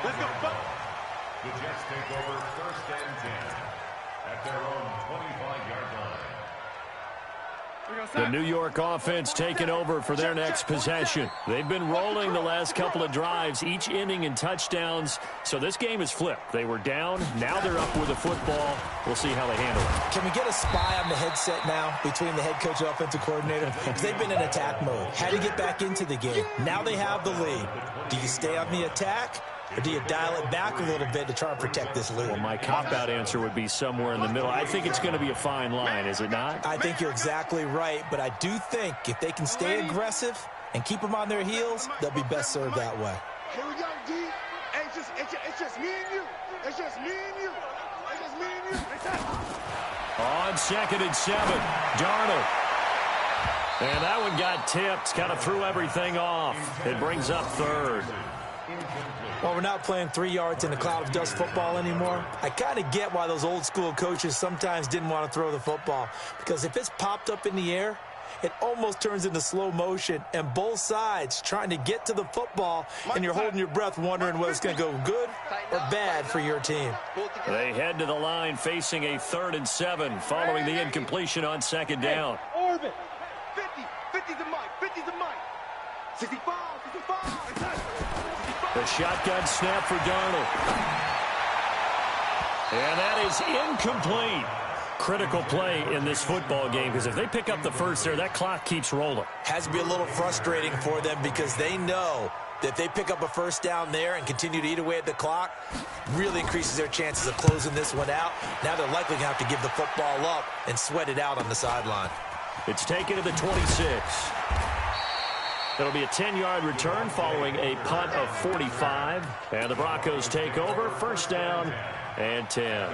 Let's go, go. The Jets take over 1st and 10 at their own 25-yard line. The New York offense taking over for their next possession. They've been rolling the last couple of drives, each inning in touchdowns. So this game is flipped. They were down. Now they're up with the football. We'll see how they handle it. Can we get a spy on the headset now between the head coach and offensive coordinator? Because they've been in attack mode. Had to get back into the game. Now they have the lead. Do you stay on the attack? Or do you dial it back a little bit to try and protect this lead? Well, my cop-out answer would be somewhere in the middle. I think it's going to be a fine line, is it not? I think you're exactly right, but I do think if they can stay aggressive and keep them on their heels, they'll be best served that way. Here we go, D. Hey, it's just me and you. It's just me and you. It's just me and you. On 2nd and 7, Darnold. And that one got tipped, kind of threw everything off. It brings up 3rd. Well, we're not playing 3 yards in a cloud of dust football anymore. I kind of get why those old school coaches sometimes didn't want to throw the football. Because if it's popped up in the air, it almost turns into slow motion. And both sides trying to get to the football, and you're holding your breath wondering whether it's going to go good or bad for your team. They head to the line facing a 3rd and 7 following the incompletion on 2nd down. Orbit. 50's the mic. 50's the mic. 65. 65. The shotgun snap for Darnold. And that is incomplete. Critical play in this football game, because if they pick up the first there, that clock keeps rolling. Has to be a little frustrating for them because they know that if they pick up a first down there and continue to eat away at the clock, really increases their chances of closing this one out. Now they're likely going to have to give the football up and sweat it out on the sideline. It's taken to the 26. It'll be a 10-yard return following a punt of 45. And the Broncos take over. 1st down and 10.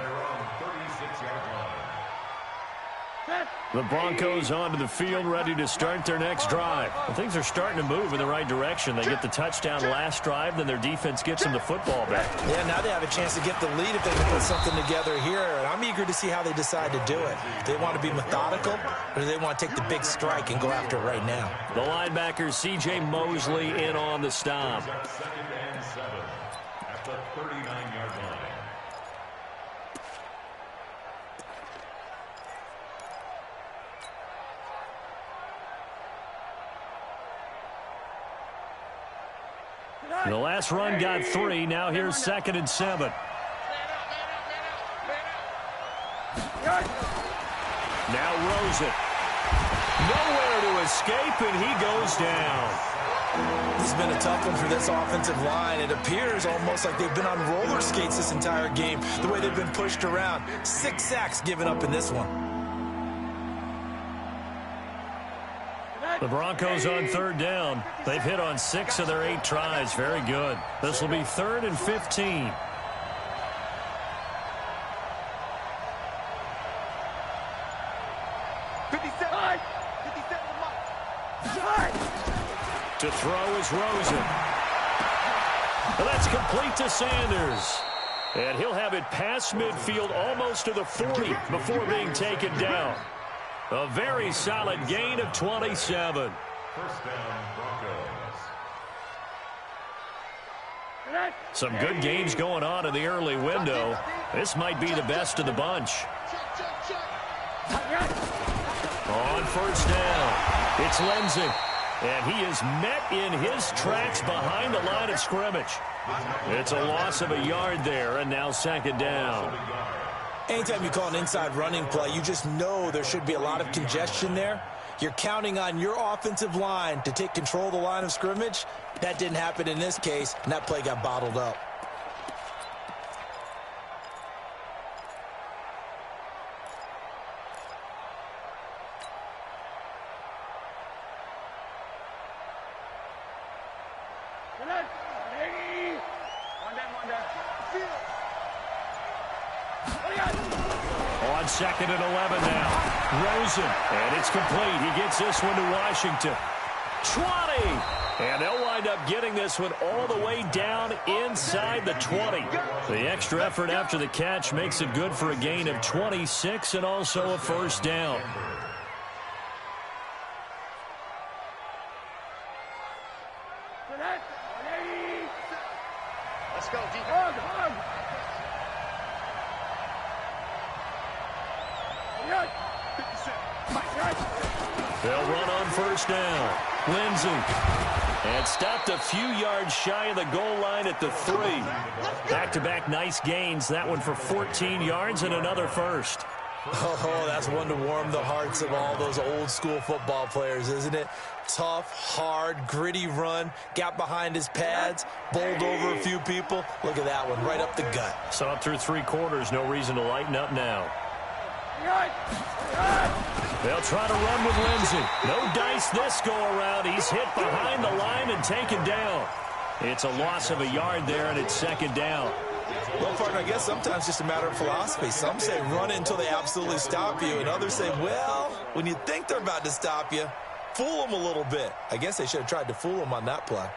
The Broncos onto the field, ready to start their next drive. Well, things are starting to move in the right direction. They get the touchdown last drive, then their defense gets them the football back. Yeah, now they have a chance to get the lead if they can put something together here. And I'm eager to see how they decide to do it. Do they want to be methodical, or do they want to take the big strike and go after it right now? The linebacker, C.J. Mosley, in on the stop. 2nd and 7 at the 39-yard line. The last run got 3. Now here's 2nd and 7. Now Rosen. Nowhere to escape, and he goes down. This has been a tough one for this offensive line. It appears almost like they've been on roller skates this entire game, the way they've been pushed around. 6 sacks given up in this one. The Broncos on 3rd down. They've hit on 6 of their 8 tries. Very good. This will be 3rd and 15. To throw is Rosen. Well, that's complete to Sanders. And he'll have it past midfield almost to the 40 before being taken down. A very solid gain of 27. 1st down, Broncos. Some good games going on in the early window. This might be the best of the bunch. On 1st down, it's Lindsey. And he is met in his tracks behind the line of scrimmage. It's a loss of a yard there, and now 2nd down. Anytime you call an inside running play, you just know there should be a lot of congestion there. You're counting on your offensive line to take control of the line of scrimmage. That didn't happen in this case, and that play got bottled up. On 2nd and 11 now. Rosen, and it's complete. He gets this one to Washington. 20! And they'll wind up getting this one all the way down inside the 20. The extra effort after the catch makes it good for a gain of 26 and also a first down. Let's go, D. They'll run on first down. Lindsey. And stopped a few yards shy of the goal line at the 3. Back-to-back nice gains. That one for 14 yards and another first. Oh, that's one to warm the hearts of all those old-school football players, isn't it? Tough, hard, gritty run. Got behind his pads, bowled over a few people. Look at that one, right up the gut. Saw it through 3 quarters. No reason to lighten up now. They'll try to run with Lindsey. No dice this go-around. He's hit behind the line and taken down. It's a loss of a yard there, and it's 2nd down. Well, partner, I guess sometimes it's just a matter of philosophy. Some say run it until they absolutely stop you, and others say, well, when you think they're about to stop you, fool them a little bit. I guess they should have tried to fool them on that play.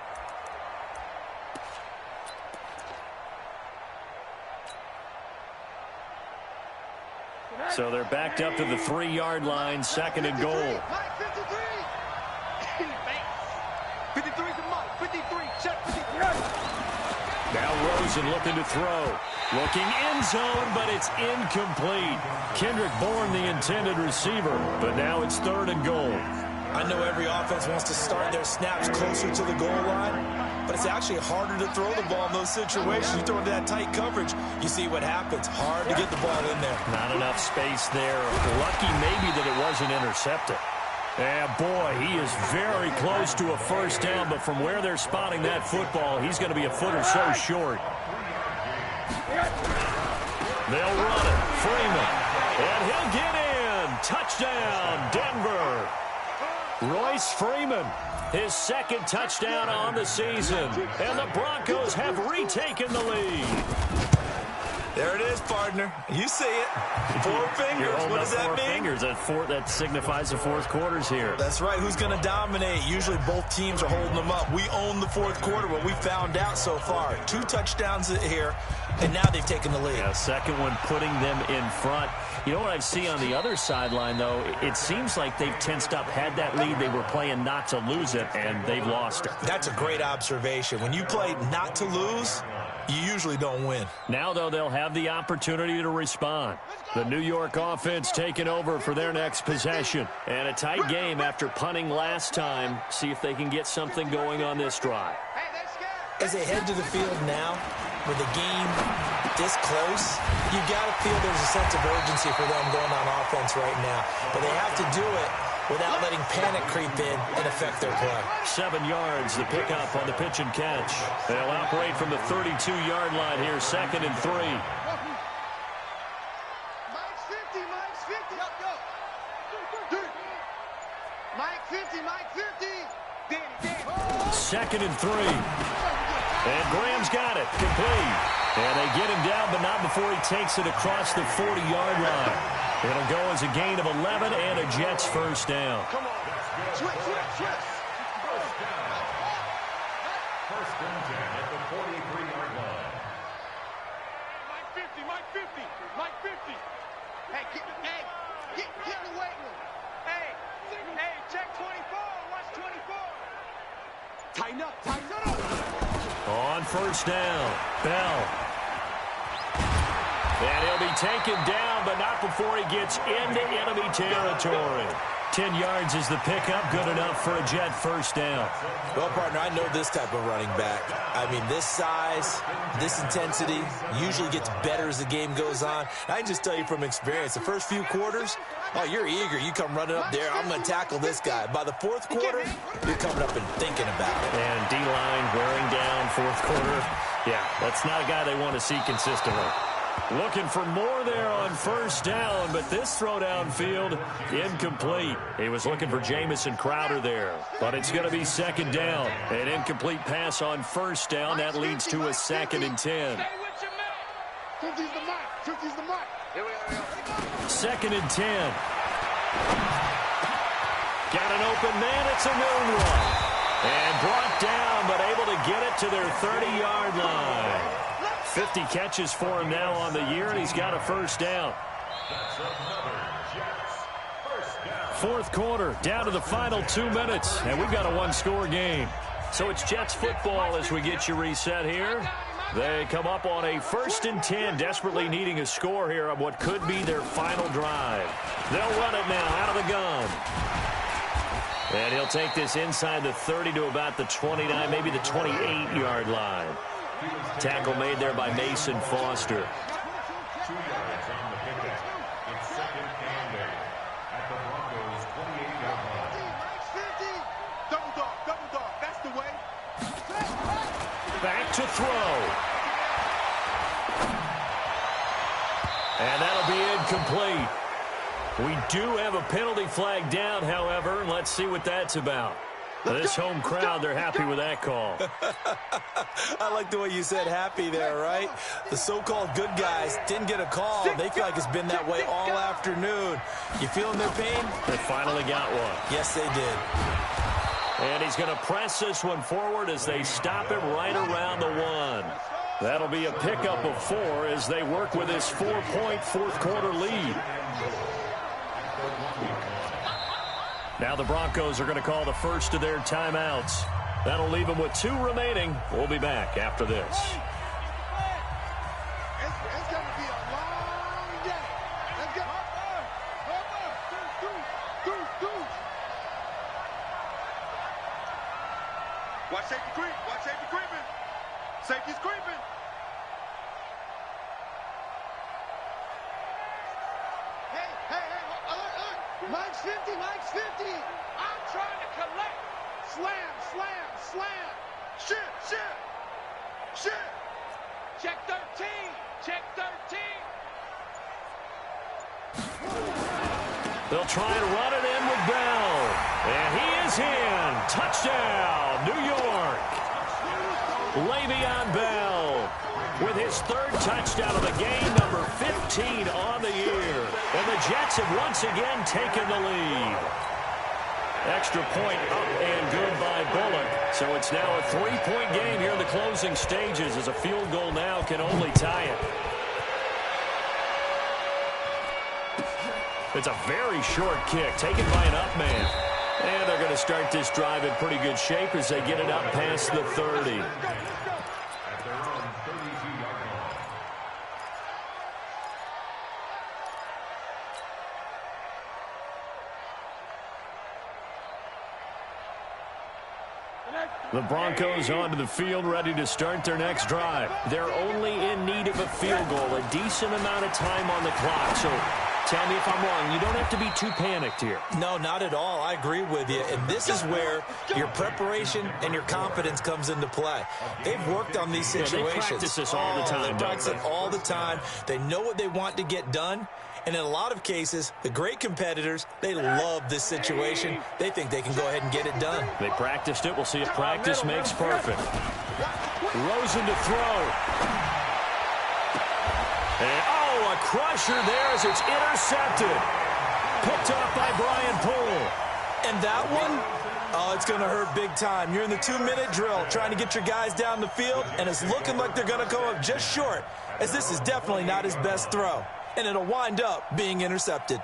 So they're backed up to the 3-yard line, 2nd and goal. 53 to Mike. 53. Check 53. Now Rosen looking to throw. Looking end zone, but it's incomplete. Kendrick Bourne, the intended receiver, but now it's 3rd and goal. I know every offense wants to start their snaps closer to the goal line, but it's actually harder to throw the ball in those situations. You throw into that tight coverage, you see what happens. Hard to get the ball in there. Not enough space there. Lucky maybe that it wasn't intercepted. Yeah, boy, he is very close to a first down, but from where they're spotting that football, he's going to be a foot or so short. They'll run it. Freeman. And he'll get in. Touchdown, Denver. Royce Freeman, his 2nd touchdown on the season. And the Broncos have retaken the lead. There it is, partner. You see it. 4 fingers. What does that mean? 4 fingers. That signifies the 4th quarter's here. That's right. Who's going to dominate? Usually both teams are holding them up. We own the 4th quarter, what we found out so far. 2 touchdowns here, and now they've taken the lead. Yeah, 2nd one putting them in front. You know what I see on the other sideline, though? It seems like they've tensed up. Had that lead, they were playing not to lose it, and they've lost it. That's a great observation. When you play not to lose, you usually don't win. Now, though, they'll have the opportunity to respond. The New York offense taking over for their next possession. And a tight game after punting last time. See if they can get something going on this drive. As they head to the field now, with the game this close, you got to feel there's a sense of urgency for them going on offense right now. But they have to do it without letting panic creep in and affect their play. 7 yards, the pickup on the pitch and catch. They'll operate from the 32-yard line here, 2nd and 3. Mike's 50. Mike's 50. Go. Mike 50. Mike 50. Danny. 2nd and 3. And Graham's got it. Complete. And they get him down, but not before he takes it across the 40-yard line. It'll go as a gain of 11 and a Jets first down. Come on. Switch. First and 10 at the 43-yard line. Mike 50. Mike 50. Mike 50. Hey, get in the weight room. Hey, check 24. Watch 24. Tighten up. On first down, Bell. And he'll be taken down, but not before he gets into enemy territory. 10 yards is the pickup, good enough for a Jet first down. Well, partner, I know this type of running back. I mean, this size, this intensity usually gets better as the game goes on. I can just tell you from experience, the first few quarters, oh, you're eager. You come running up there, I'm going to tackle this guy. By the 4th quarter, you're coming up and thinking about it. And D-line wearing down 4th quarter. Yeah, that's not a guy they want to see consistently. Looking for more there on first down, but this throw downfield, incomplete. He was looking for Jamison Crowder there, but it's going to be second down. An incomplete pass on first down. That leads to a 2nd and 10. 2nd and 10. Got an open man. It's a known one. And brought down, but able to get it to their 30-yard line. 50 catches for him now on the year, and he's got a first down. Fourth quarter, down to the final 2 minutes, and we've got a one-score game. So it's Jets football as we get you reset here. They come up on a 1st and 10, desperately needing a score here on what could be their final drive. They'll run it now out of the gun. And he'll take this inside the 30 to about the 29, maybe the 28-yard line. Tackle made there by Mason Foster. 2 yards on the pickup. It's 2nd and 8 at the Broncos' 28-yard line. Double dog. That's the way. Back to throw. And that'll be incomplete. We do have a penalty flag down, however, and let's see what that's about. This home crowd, they're happy with that call. I like the way you said happy there, right? The so-called good guys didn't get a call. They feel like it's been that way all afternoon. You feeling their pain? They finally got one. Yes, they did. And he's going to press this one forward as they stop him right around the 1. That'll be a pickup of 4 as they work with this 4-point fourth-quarter lead. Now the Broncos are going to call the first of their timeouts. That'll leave them with 2 remaining. We'll be back after this. It's going to be a long day. Let's go. Watch safety creep. Watch safety creeping. Safety's creeping. Hey, alert. Mike's 50. I'm trying to collect. Slam. Shit. Check 13. They'll try and run it in with Bell. And he is in. Touchdown, New York. Le'Veon Bell with his 3rd touchdown of the game, number 15 on the year. And the Jets have once again taken the lead. Extra point up and good by Bullock. So it's now a 3-point game here in the closing stages as a field goal now can only tie it. It's a very short kick taken by an up man. And they're going to start this drive in pretty good shape as they get it up past the 30. The Broncos onto the field, ready to start their next drive. They're only in need of a field goal, a decent amount of time on the clock. So tell me if I'm wrong. You don't have to be too panicked here. No, not at all. I agree with you. And this is where your preparation and your confidence comes into play. They've worked on these situations. They practice this all the time. They practice it all the time. They know what they want to get done. And in a lot of cases, the great competitors, they love this situation. They think they can go ahead and get it done. They practiced it. We'll see if practice makes perfect. Rosen to throw. And, a crusher there as it's intercepted. Picked off by Brian Poole. And that one, it's going to hurt big time. You're in the 2-minute drill trying to get your guys down the field, and it's looking like they're going to go up just short, as this is definitely not his best throw. And it'll wind up being intercepted.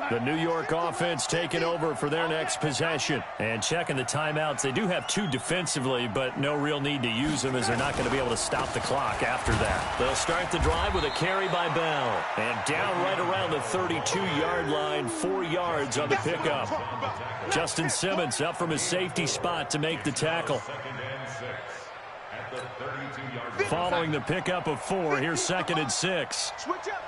The New York offense taking over for their next possession. And checking the timeouts. They do have 2 defensively, but no real need to use them as they're not going to be able to stop the clock after that. They'll start the drive with a carry by Bell. And down right around the 32-yard line, 4 yards on the pickup. Justin Simmons up from his safety spot to make the tackle. Following the pickup of 4, here's 2nd and 6. Switch up.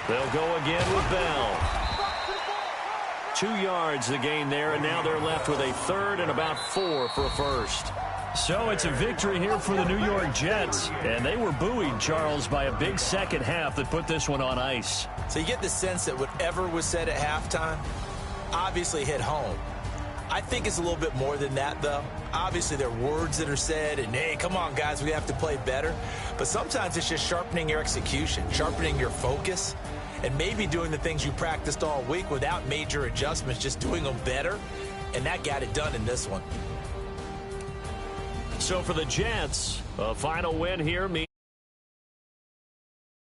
They'll go again with Bell. 2 yards the gain there, and now they're left with a third and about 4 for a first. So it's a victory here for the New York Jets, and they were buoyed, Charles, by a big second half that put this one on ice. So you get the sense that whatever was said at halftime obviously hit home. I think it's a little bit more than that, though. Obviously, there are words that are said, and, hey, come on, guys, we have to play better. But sometimes it's just sharpening your execution, sharpening your focus, and maybe doing the things you practiced all week without major adjustments, just doing them better, and that got it done in this one. So for the Jets, a final win here means